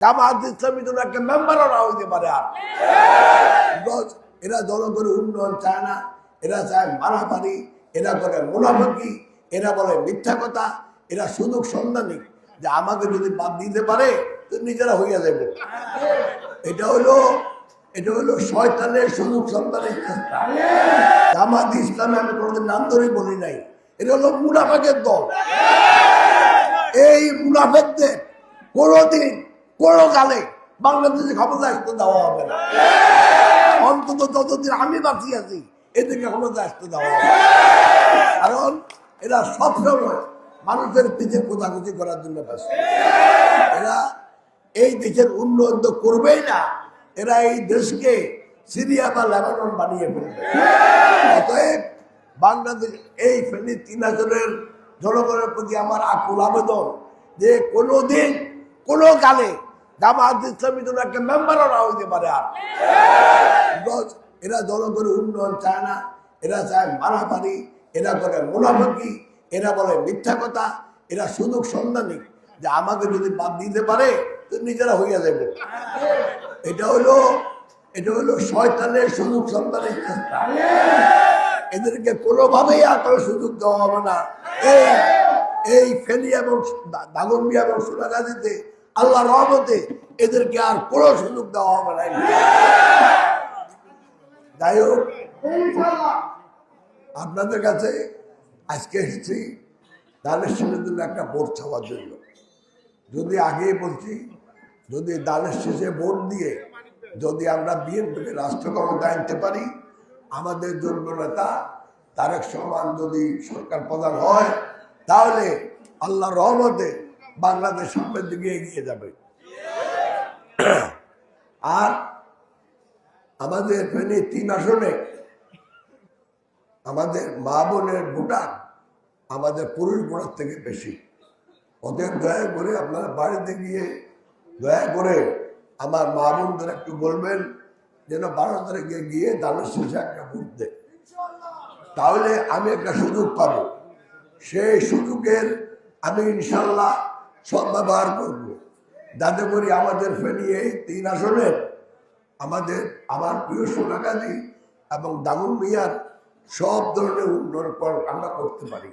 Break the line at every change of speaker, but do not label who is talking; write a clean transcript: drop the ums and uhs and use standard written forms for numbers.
জামাত ইসলামী জন্য একটা মেম্বারও না হইতে পারে। আর এরা জনগণের উন্নয়ন চায় না, এরা চায় মারামারি, এরা করে মুনাফিকি, এরা বলে মিথ্যা কথা, এরা সুযোগ সন্ধানী যে আমাকে যদি বাদ দিতে পারে তো নিজেরা হইয়া যাবে। এটা হলো শয়তানের সুযোগ সন্ধানের চেষ্টা। জামাত ইসলামে আমি কোনোদিন নাম ধরেই বলি নাই, এটা হলো মুনাফিকের দল। এই মুনাফিকদের কোনোদিন কোনো কালে বাংলাদেশে ক্ষমতা আসতে দেওয়া হবে না। অন্তত যতদিন আমি বাঁচিয়ে আছি এদেরকে ক্ষমতা আসতে দেওয়া হবে। কারণ এরা সবসময় মানুষের পিঠে কোথাকুচি করার জন্য ব্যস্ত। এরা এই দেশের উন্নয়ন তো করবেই না, এরা এই দেশকে সিরিয়া বা লেবানন বানিয়ে ফেলবে। অতএব বাংলাদেশ এই ফেনী 3 আসনের জনগণের প্রতি আমার আকুল আবেদন যে কোনোদিন কোনো কালে জামাত ইসলামী জন্য একটা মেম্বারও না হইতে পারে। আর এরা জনগণের উন্নয়ন চায় না, এরা চায় মারামারি, এরা করে মুনাফিকি, এরা বলে মিথ্যা কথা, এরা সুযোগ সন্ধানী যে আমাকে যদি বাদ দিতে পারে তো নিজেরা হইয়া যাবে। এটা হলো শয়তানের সুযোগ সন্ধানের চেষ্টা। এদেরকে কোনোভাবেই আর কোনো সুযোগ দেওয়া হবে না। এই ফেনী এবং দাগনভূঞা এবং সোনাগাজীতে আল্লাহর রহমতে এদেরকে আর কোনো সুযোগ দেওয়া হবে না। যাই হোক, আপনাদের কাছে আজকে এসেছি দানের শেষের জন্য একটা ভোট চাওয়ার জন্য। যদি আগেই বলছি, যদি দানের শেষে ভোট দিয়ে যদি আমরা বিএনপিকে রাষ্ট্র ক্ষমতায় আনতে পারি, আমাদের যোগ্য নেতা তারেক রহমান যদি সরকার প্রধান হয়, তাহলে আল্লাহর রহমতে বাংলাদেশ সামনের দিকে এগিয়ে যাবে। আর আমাদের ফেনী 3 আসনে আমাদের মা বোনের ভোটার আমাদের পুরুষ ভোটার থেকে বেশি। ওদের দয়া করে আপনারা বাড়িতে গিয়ে দয়া করে আমার মা বোনদের একটু বলবেন যেন 12 তারিখে গিয়ে দানের শেষে একটা ভোট দেয়। তাহলে আমি একটা সুযোগ পাবো, সেই সুযোগের আমি ইনশাল্লাহ সদ্ব্যবহার করব, যাতে করে আমাদের ফেনী এই 3 আসনের আমার প্রিয় সোনাগাজী এবং দাগনভূঞার সব ধরনের উন্নয়ন আমরা করতে পারি।